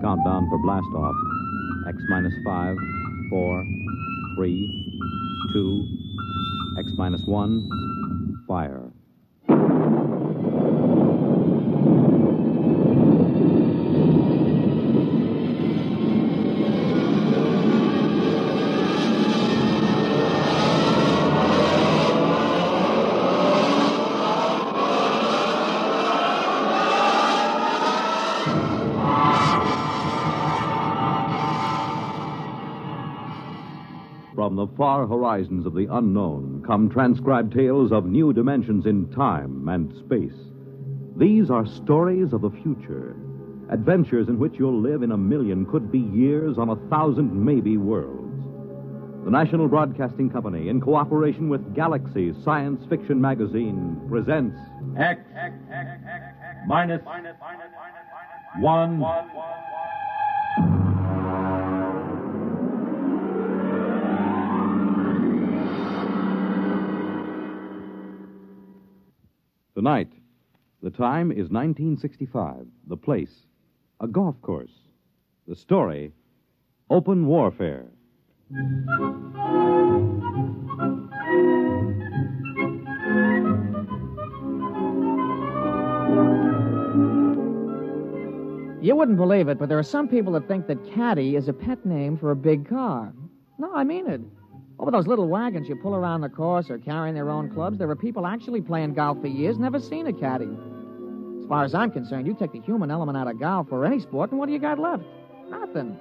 Countdown for blast off. X minus 5, 4, 3, 2, X minus 1, fire. From the far horizons of the unknown come transcribed tales of new dimensions in time and space. These are stories of the future, adventures in which you'll live in a million, could be years, on 1,000 maybe worlds. The National Broadcasting Company, in cooperation with Galaxy Science Fiction Magazine, presents X minus 1. Tonight, the time is 1965. The place, a golf course. The story, open warfare. You wouldn't believe it, but there are some people that think that caddy is a pet name for a big car. No, I mean it. Over those little wagons you pull around the course or carrying their own clubs, there are people actually playing golf for years, never seen a caddy. As far as I'm concerned, you take the human element out of golf or any sport, and what do you got left? Nothing.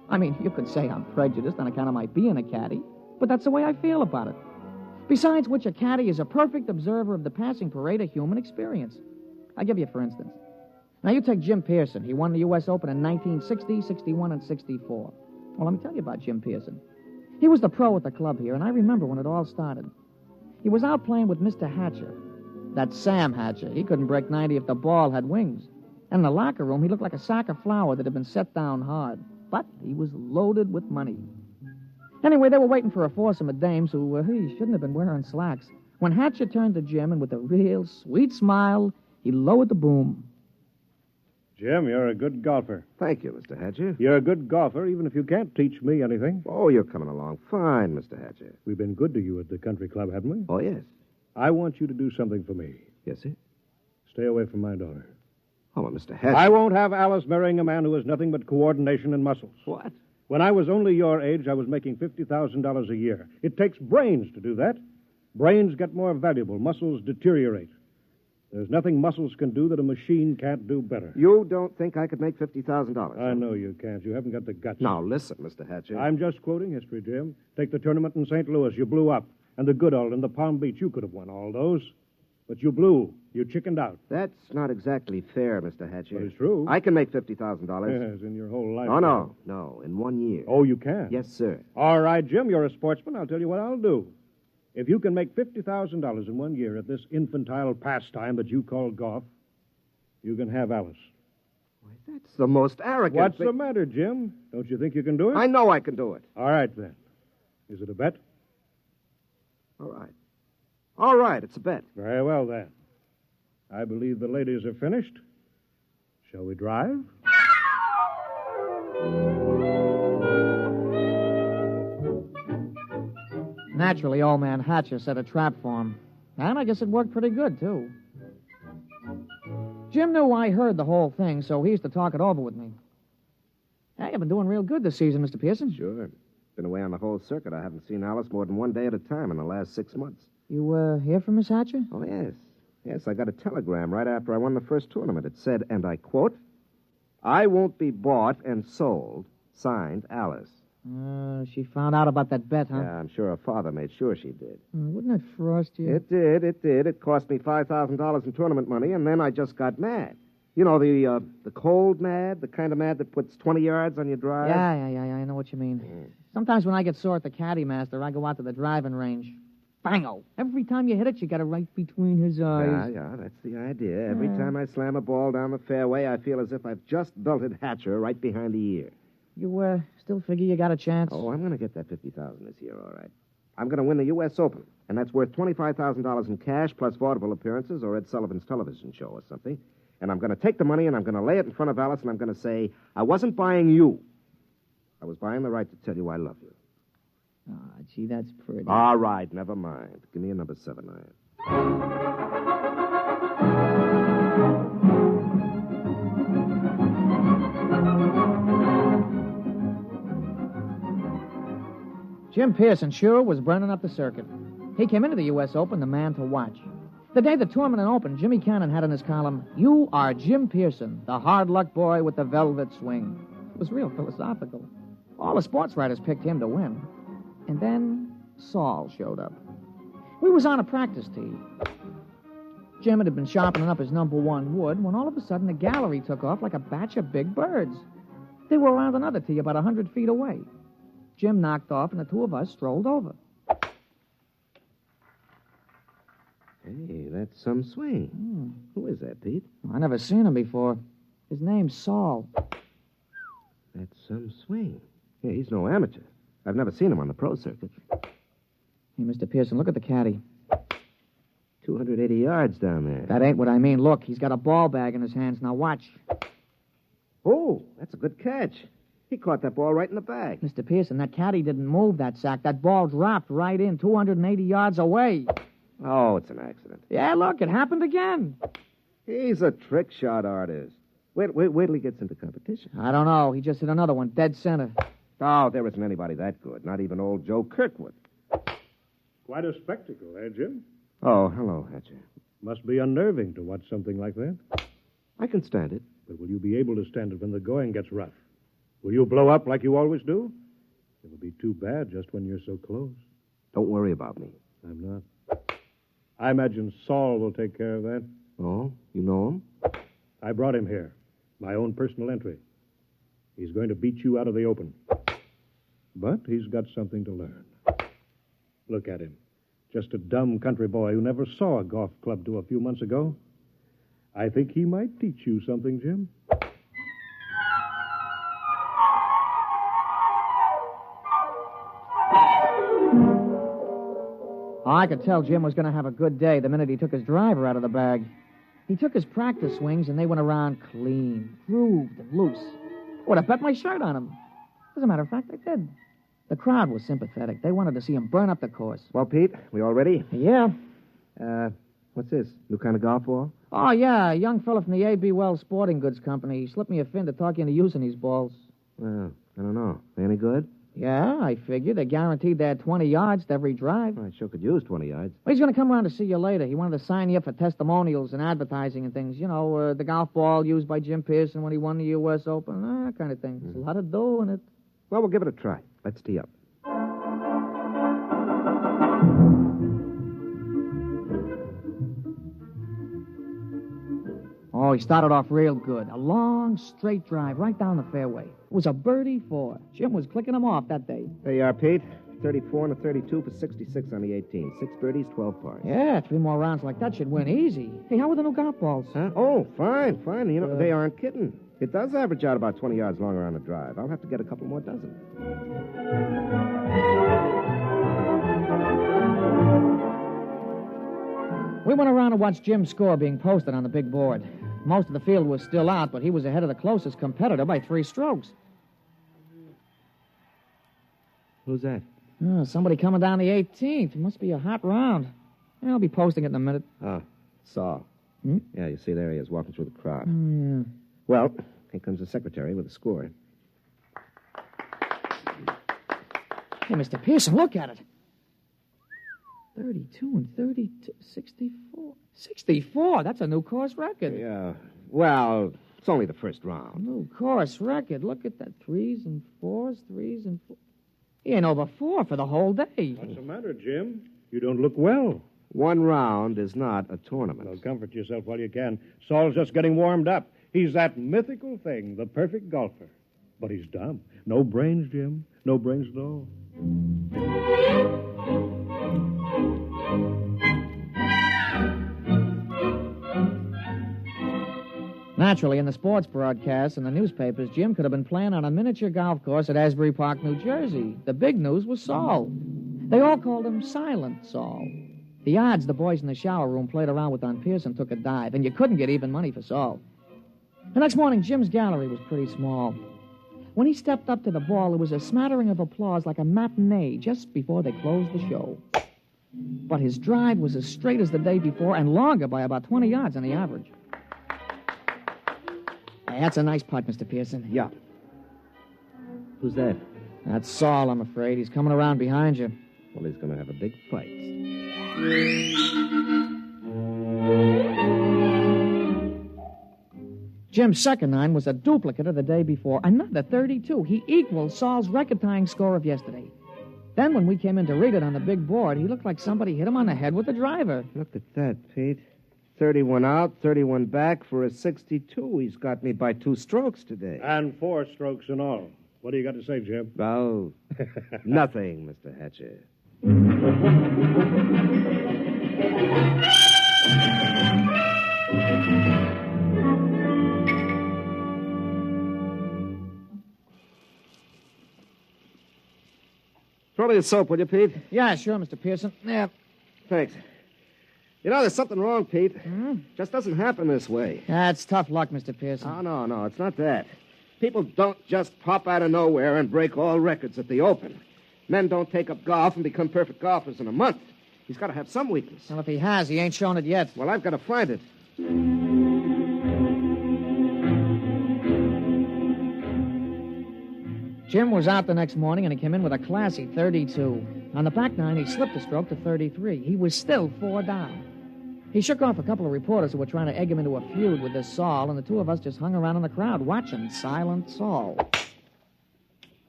I mean, you could say I'm prejudiced on account of my being a caddy, but that's the way I feel about it. Besides which, a caddy is a perfect observer of the passing parade of human experience. I'll give you for instance. Now, you take Jim Pearson. He won the U.S. Open in 1960, 61, and 64. Well, let me tell you about Jim Pearson. He was the pro at the club here, and I remember when it all started. He was out playing with Mr. Hatcher. That's Sam Hatcher. He couldn't break 90 if the ball had wings. And in the locker room, he looked like a sack of flour that had been set down hard. But he was loaded with money. Anyway, they were waiting for a foursome of dames who shouldn't have been wearing slacks. When Hatcher turned to Jim, and with a real sweet smile, he lowered the boom. Jim, you're a good golfer. Thank you, Mr. Hatcher. You're a good golfer, even if you can't teach me anything. Oh, you're coming along fine, Mr. Hatcher. We've been good to you at the country club, haven't we? Oh, yes. I want you to do something for me. Yes, sir? Stay away from my daughter. Oh, well, Mr. Hatcher. I won't have Alice marrying a man who has nothing but coordination and muscles. What? When I was only your age, I was making $50,000 a year. It takes brains to do that. Brains get more valuable. Muscles deteriorate. There's nothing muscles can do that a machine can't do better. You don't think I could make $50,000? I know you can't. You haven't got the guts. Now, listen, Mr. Hatcher. I'm just quoting history, Jim. Take the tournament in St. Louis. You blew up. And the Goodall and the Palm Beach. You could have won all those. But you blew. You chickened out. That's not exactly fair, Mr. Hatcher. But it's true. I can make $50,000. Yes, in your whole life. Oh, no, in 1 year. Oh, you can? Yes, sir. All right, Jim, you're a sportsman. I'll tell you what I'll do. If you can make $50,000 in 1 year at this infantile pastime that you call golf, you can have Alice. Why, that's the most arrogant What's thing. the matter, Jim? Don't you think you can do it? I know I can do it. All right, then. Is it a bet? All right. All right, it's a bet. Very well, then. I believe the ladies are finished. Shall we drive? Naturally, old man Hatcher set a trap for him. And I guess it worked pretty good, too. Jim knew I heard the whole thing, so he used to talk it over with me. Hey, you've been doing real good this season, Mr. Pearson. Sure. Been away on the whole circuit. I haven't seen Alice more than 1 day at a time in the last 6 months. You, hear from Miss Hatcher? Oh, yes. Yes, I got a telegram right after I won the first tournament. It said, and I quote, "I won't be bought and sold. Signed, Alice." She found out about that bet, huh? Yeah, I'm sure her father made sure she did. Wouldn't it frost you? It did. It cost me $5,000 in tournament money, and then I just got mad. You know, the cold mad, the kind of mad that puts 20 yards on your drive? Yeah, I know what you mean. Sometimes when I get sore at the caddy master, I go out to the driving range. Bango! Every time you hit it, you got it right between his eyes. Yeah, that's the idea. Every time I slam a ball down the fairway, I feel as if I've just belted Hatcher right behind the ear. You, still figure you got a chance? Oh, I'm going to get that $50,000 this year, all right. I'm going to win the U.S. Open, and that's worth $25,000 in cash plus vaudeville appearances or Ed Sullivan's television show or something. And I'm going to take the money and I'm going to lay it in front of Alice and I'm going to say, I wasn't buying you. I was buying the right to tell you I love you. Ah, gee, that's pretty. All right, never mind. Give me a number 7 iron. Jim Pearson sure was burning up the circuit. He came into the U.S. Open the man to watch. The day the tournament opened, Jimmy Cannon had in his column, "You are Jim Pearson, the hard luck boy with the velvet swing." It was real philosophical. All the sports writers picked him to win. And then Saul showed up. We was on a practice tee. Jim had been sharpening up his number 1 wood when all of a sudden the gallery took off like a batch of big birds. They were around another tee about 100 feet away. Jim knocked off and the two of us strolled over. Hey, that's some swing. Who is that, Pete? I never seen him before. His name's Saul. That's some swing. Yeah, he's no amateur. I've never seen him on the pro circuit. Hey, Mr. Pearson, look at the caddy. 280 yards down there. That ain't what I mean. Look, he's got a ball bag in his hands. Now watch. Oh, that's a good catch. He caught that ball right in the bag. Mr. Pearson, that caddy didn't move that sack. That ball dropped right in 280 yards away. Oh, it's an accident. Yeah, look, it happened again. He's a trick shot artist. Wait till he gets into competition. I don't know. He just hit another one, dead center. Oh, there isn't anybody that good. Not even old Joe Kirkwood. Quite a spectacle, eh, Jim? Oh, hello, Hatcher. Must be unnerving to watch something like that. I can stand it. But will you be able to stand it when the going gets rough? Will you blow up like you always do? It'll be too bad just when you're so close. Don't worry about me. I'm not. I imagine Saul will take care of that. Oh, you know him? I brought him here. My own personal entry. He's going to beat you out of the open. But he's got something to learn. Look at him. Just a dumb country boy who never saw a golf club till a few months ago. I think he might teach you something, Jim. I could tell Jim was going to have a good day the minute he took his driver out of the bag. He took his practice swings, and they went around clean, grooved, and loose. I would have bet my shirt on him. As a matter of fact, I did. The crowd was sympathetic. They wanted to see him burn up the course. Well, Pete, we all ready? Yeah. What's this? New kind of golf ball? Oh, yeah, a young fella from the A.B. Wells Sporting Goods Company. He slipped me a fin to talk you into using these balls. Well, I don't know. They any good? Yeah, I figured. They guaranteed they had 20 yards to every drive. Well, I sure could use 20 yards. Well, he's going to come around to see you later. He wanted to sign you up for testimonials and advertising and things. You know, the golf ball used by Jim Pearson when he won the U.S. Open, that kind of thing. There's a lot of dough in it. Well, we'll give it a try. Let's tee up. Oh, he started off real good. A long, straight drive right down the fairway. It was a birdie 4. Jim was clicking him off that day. There you are, Pete. 34 and a 32 for 66 on the 18. 6 birdies, 12 pars. Yeah, 3 more rounds like that should win easy. Hey, how are the new golf balls? Huh? Oh, fine. You know, they aren't kidding. It does average out about 20 yards longer on the drive. I'll have to get a couple more dozen. We went around and watched Jim's score being posted on the big board. Most of the field was still out, but he was ahead of the closest competitor by 3 strokes. Who's that? Oh, somebody coming down the 18th. It must be a hot round. Yeah, I'll be posting it in a minute. Oh, Saul. Hmm? Yeah, you see there he is walking through the crowd. Yeah. Well, here comes the secretary with the score. Hey, Mr. Pearson, look at it. 32 and 32, 64. 64? That's a new course record. Yeah, well, it's only the first round. New course record. Look at that. 3s and 4s, 3s and 4. He ain't over 4 for the whole day. What's the matter, Jim? You don't look well. 1 round is not a tournament. Well, comfort yourself while you can. Saul's just getting warmed up. He's that mythical thing, the perfect golfer. But he's dumb. No brains, Jim. No brains at all. Naturally, in the sports broadcasts and the newspapers, Jim could have been playing on a miniature golf course at Asbury Park, New Jersey. The big news was Saul. They all called him Silent Saul. The odds the boys in the shower room played around with on Pearson took a dive, and you couldn't get even money for Saul. The next morning, Jim's gallery was pretty small. When he stepped up to the ball, there was a smattering of applause like a matinee just before they closed the show. But his drive was as straight as the day before and longer by about 20 yards on the average. Hey, that's a nice putt, Mr. Pearson. Yeah. Who's that? That's Saul, I'm afraid. He's coming around behind you. Well, he's going to have a big fight. Jim's second nine was a duplicate of the day before. Another 32. He equaled Saul's record-tying score of yesterday. Then when we came in to read it on the big board, he looked like somebody hit him on the head with a driver. Look at that, Pete. 31 out, 31 back for a 62. He's got me by 2 strokes today. And 4 strokes in all. What do you got to say, Jim? Oh, nothing, Mr. Hatcher. Throw me the soap, will you, Pete? Yeah, sure, Mr. Pearson. Yeah. Thanks. You know, there's something wrong, Pete. Just doesn't happen this way. That's tough luck, Mr. Pearson. Oh, no, it's not that. People don't just pop out of nowhere and break all records at the Open. Men don't take up golf and become perfect golfers in a month. He's got to have some weakness. Well, if he has, he ain't shown it yet. Well, I've got to find it. Jim was out the next morning, and he came in with a classy 32. On the back nine, he slipped a stroke to 33. He was still 4 down. He shook off a couple of reporters who were trying to egg him into a feud with this Saul, and the two of us just hung around in the crowd watching Silent Saul.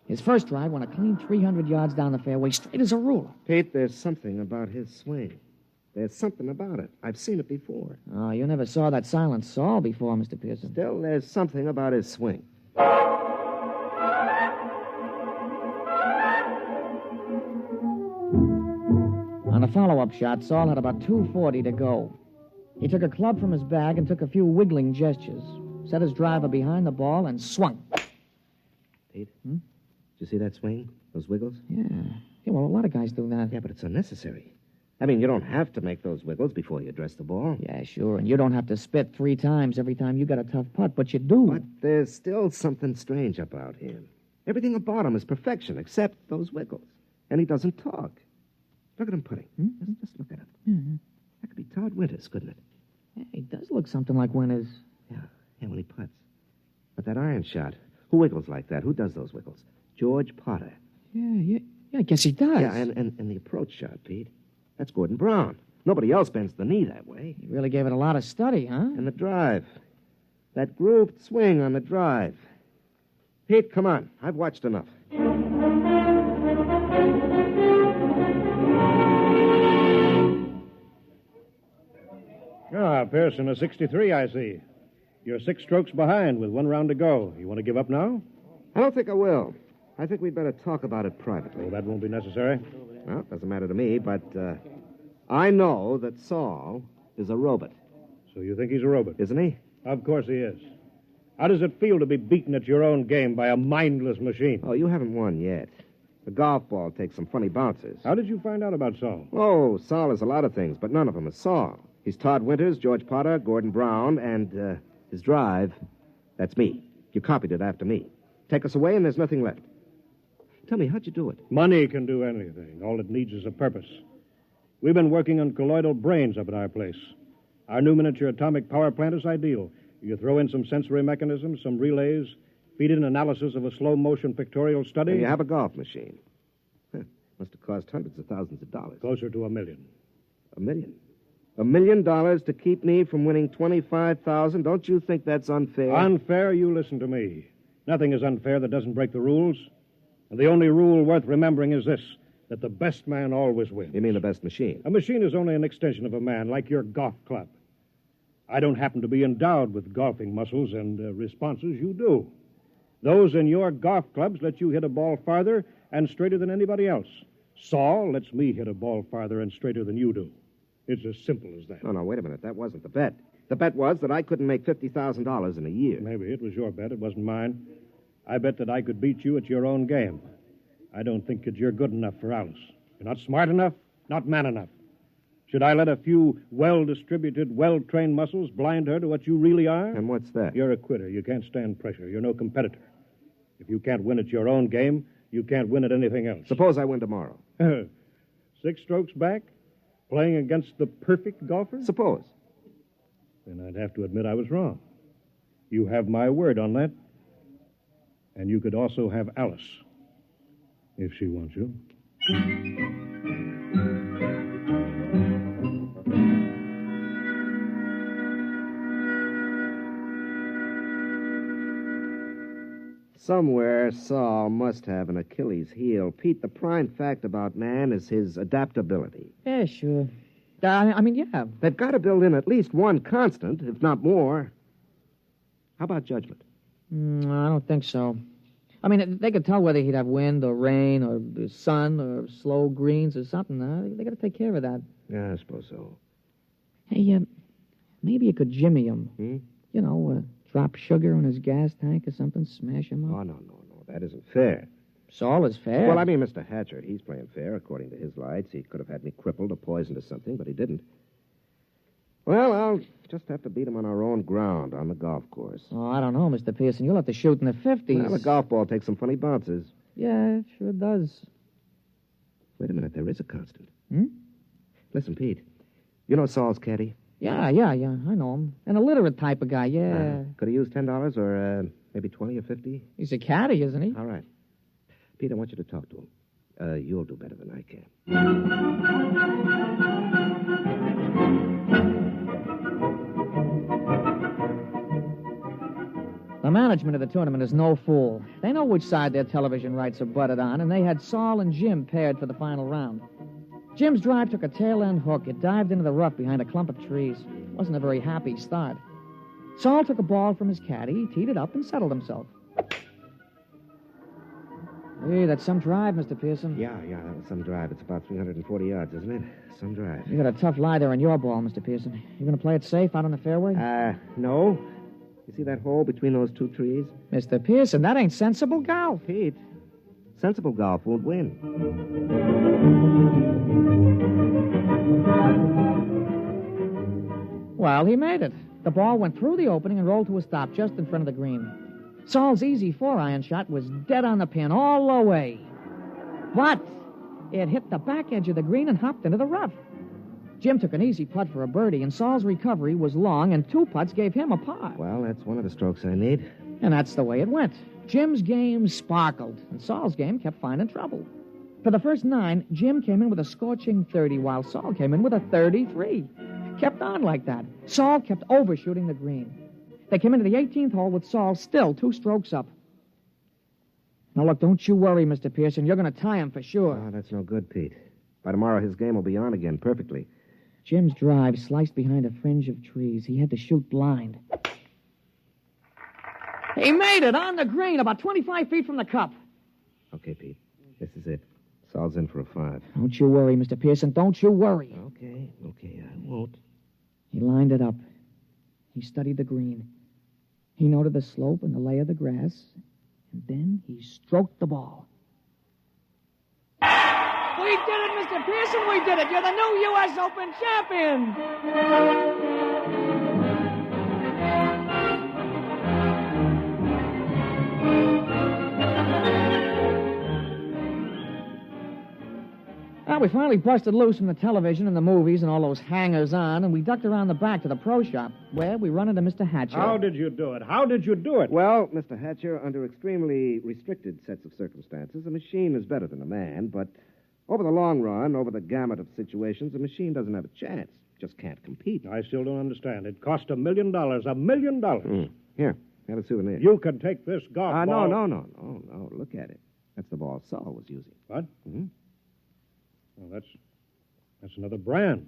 His first drive went a clean 300 yards down the fairway, straight as a ruler. Pete, there's something about his swing. There's something about it. I've seen it before. Oh, you never saw that Silent Saul before, Mr. Pearson. Still, there's something about his swing. On the follow-up shot, Saul had about 240 to go. He took a club from his bag and took a few wiggling gestures, set his driver behind the ball, and swung. Pete? Did you see that swing? Those wiggles? Yeah, well, a lot of guys do that. Yeah, but it's unnecessary. I mean, you don't have to make those wiggles before you address the ball. Yeah, sure, and you don't have to spit 3 times every time you got a tough putt, but you do. But there's still something strange about him. Everything about him is perfection, except those wiggles. And he doesn't talk. Look at him putting. Just look at him. Mm-hmm. That could be Todd Winters, couldn't it? Yeah, he does look something like Winters. Yeah, when he putts. But that iron shot, who wiggles like that? Who does those wiggles? George Potter. Yeah, I guess he does. Yeah, and the approach shot, Pete. That's Gordon Brown. Nobody else bends the knee that way. He really gave it a lot of study, huh? And the drive. That grooved swing on the drive. Pete, come on. I've watched enough. Ah, Pearson, a 63, I see. You're 6 strokes behind with 1 round to go. You want to give up now? I don't think I will. I think we'd better talk about it privately. Oh, that won't be necessary. Well, it doesn't matter to me, but I know that Saul is a robot. So you think he's a robot? Isn't he? Of course he is. How does it feel to be beaten at your own game by a mindless machine? Oh, you haven't won yet. The golf ball takes some funny bounces. How did you find out about Saul? Oh, Saul is a lot of things, but none of them is Saul. He's Todd Winters, George Potter, Gordon Brown, and his drive, that's me. You copied it after me. Take us away and there's nothing left. Tell me, how'd you do it? Money can do anything. All it needs is a purpose. We've been working on colloidal brains up at our place. Our new miniature atomic power plant is ideal. You throw in some sensory mechanisms, some relays, feed in analysis of a slow-motion pictorial study. And you have a golf machine. Must have cost hundreds of thousands of dollars. Closer to $1 million. $1 million? $1 million to keep me from winning $25,000? Don't you think that's unfair? Unfair? You listen to me. Nothing is unfair that doesn't break the rules. And the only rule worth remembering is this, that the best man always wins. You mean the best machine? A machine is only an extension of a man, like your golf club. I don't happen to be endowed with golfing muscles and responses. You do. Those in your golf clubs let you hit a ball farther and straighter than anybody else. Saul lets me hit a ball farther and straighter than you do. It's as simple as that. No, wait a minute. That wasn't the bet. The bet was that I couldn't make $50,000 in a year. Maybe it was your bet. It wasn't mine. I bet that I could beat you at your own game. I don't think that you're good enough for Alice. You're not smart enough, not man enough. Should I let a few well-distributed, well-trained muscles blind her to what you really are? And what's that? You're a quitter. You can't stand pressure. You're no competitor. If you can't win at your own game, you can't win at anything else. Suppose I win tomorrow. 6 strokes back? Playing against the perfect golfer? Suppose. Then I'd have to admit I was wrong. You have my word on that. And you could also have Alice, if she wants you. Somewhere, Saul must have an Achilles heel. Pete, the prime fact about man is his adaptability. Yeah, sure. Yeah. They've got to build in at least one constant, if not more. How about judgment? I don't think so. They could tell whether he'd have wind or rain or sun or slow greens or something. They got to take care of that. Yeah, I suppose so. Hey, maybe you could jimmy him. Hmm? Drop sugar in his gas tank or something, smash him up. Oh, no. That isn't fair. Saul is fair. Well, Mr. Hatcher, he's playing fair according to his lights. He could have had me crippled or poisoned or something, but he didn't. Well, I'll just have to beat him on our own ground on the golf course. Oh, I don't know, Mr. Pearson. You'll have to shoot in the 50s. Well, the golf ball takes some funny bounces. Yeah, it sure does. Wait a minute, there is a constant. Listen, Pete, you know Saul's caddy? Yeah, I know him. An illiterate type of guy, yeah. Could he use $10 or maybe 20 or 50? He's a caddy, isn't he? All right. Pete, I want you to talk to him. You'll do better than I can. The management of the tournament is no fool. They know which side their television rights are butted on, and they had Saul and Jim paired for the final round. Jim's drive took a tail-end hook. It dived into the rough behind a clump of trees. Wasn't a very happy start. Saul took a ball from his caddy, teed it up, and settled himself. Hey, that's some drive, Mr. Pearson. Yeah, that was some drive. It's about 340 yards, isn't it? Some drive. You got a tough lie there on your ball, Mr. Pearson. You going to play it safe out on the fairway? No. You see that hole between those 2 trees? Mr. Pearson, that ain't sensible golf. Pete, sensible golf won't win. Well, he made it. The ball went through the opening and rolled to a stop just in front of the green. Saul's easy 4-iron shot was dead on the pin all the way. But it hit the back edge of the green and hopped into the rough. Jim took an easy putt for a birdie, and Saul's recovery was long, and 2 putts gave him a par. Well, that's one of the strokes I need. And that's the way it went. Jim's game sparkled, and Saul's game kept finding trouble. For the first 9, Jim came in with a scorching 30, while Saul came in with a 33. Kept on like that. Saul kept overshooting the green. They came into the 18th hole with Saul still 2 strokes up. Now, look, don't you worry, Mr. Pearson. You're going to tie him for sure. Oh, that's no good, Pete. By tomorrow, his game will be on again perfectly. Jim's drive sliced behind a fringe of trees. He had to shoot blind. He made it on the green, about 25 feet from the cup. Okay, Pete. This is it. Saul's in for a 5. Don't you worry, Mr. Pearson. Don't you worry. Okay, I won't. He lined it up. He studied the green. He noted the slope and the lay of the grass, and then he stroked the ball. We did it, Mr. Pearson, we did it. You're the new U.S. Open champion. Well, we finally busted loose from the television and the movies and all those hangers-on, and we ducked around the back to the pro shop, where we run into Mr. Hatcher. How did you do it? Well, Mr. Hatcher, under extremely restricted sets of circumstances, a machine is better than a man, but over the long run, over the gamut of situations, a machine doesn't have a chance. Just can't compete. I still don't understand. It cost $1 million. $1 million. Here, have a souvenir. You can take this golf ball. No. Look at it. That's the ball Saul was using. What? Mm-hmm. Well, that's another brand.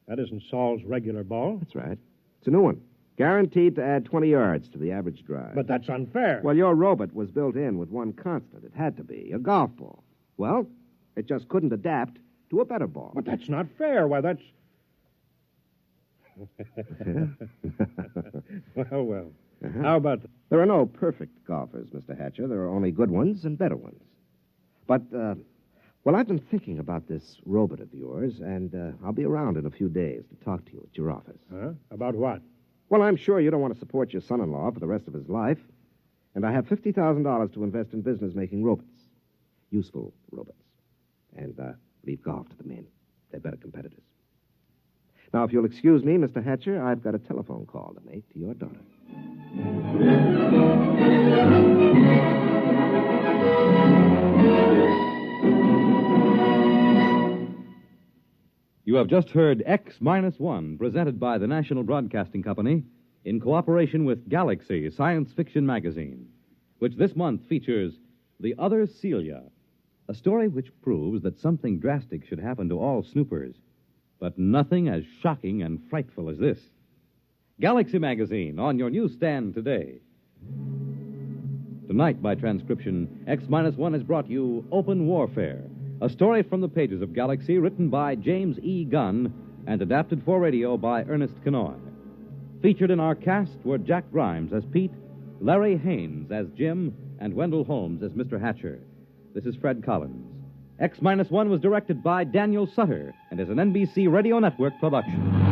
That isn't Saul's regular ball. That's right. It's a new one. Guaranteed to add 20 yards to the average drive. But that's unfair. Well, your robot was built in with one constant. It had to be a golf ball. Well, it just couldn't adapt to a better ball. But that's not fair. Why, that's... Well. Uh-huh. How about... There are no perfect golfers, Mr. Hatcher. There are only good ones and better ones. But Well, I've been thinking about this robot of yours, and I'll be around in a few days to talk to you at your office. Huh? About what? Well, I'm sure you don't want to support your son-in-law for the rest of his life. And I have $50,000 to invest in business making robots. Useful robots. And leave golf to the men. They're better competitors. Now, if you'll excuse me, Mr. Hatcher, I've got a telephone call to make to your daughter. You have just heard X-1, presented by the National Broadcasting Company in cooperation with Galaxy Science Fiction Magazine, which this month features The Other Celia, a story which proves that something drastic should happen to all snoopers, but nothing as shocking and frightful as this. Galaxy Magazine, on your newsstand today. Tonight, by transcription, X-1 has brought you Open Warfare, a story from the pages of Galaxy written by James E. Gunn and adapted for radio by Ernest Kinoy. Featured in our cast were Jack Grimes as Pete, Larry Haines as Jim, and Wendell Holmes as Mr. Hatcher. This is Fred Collins. X-1 was directed by Daniel Sutter and is an NBC Radio Network production.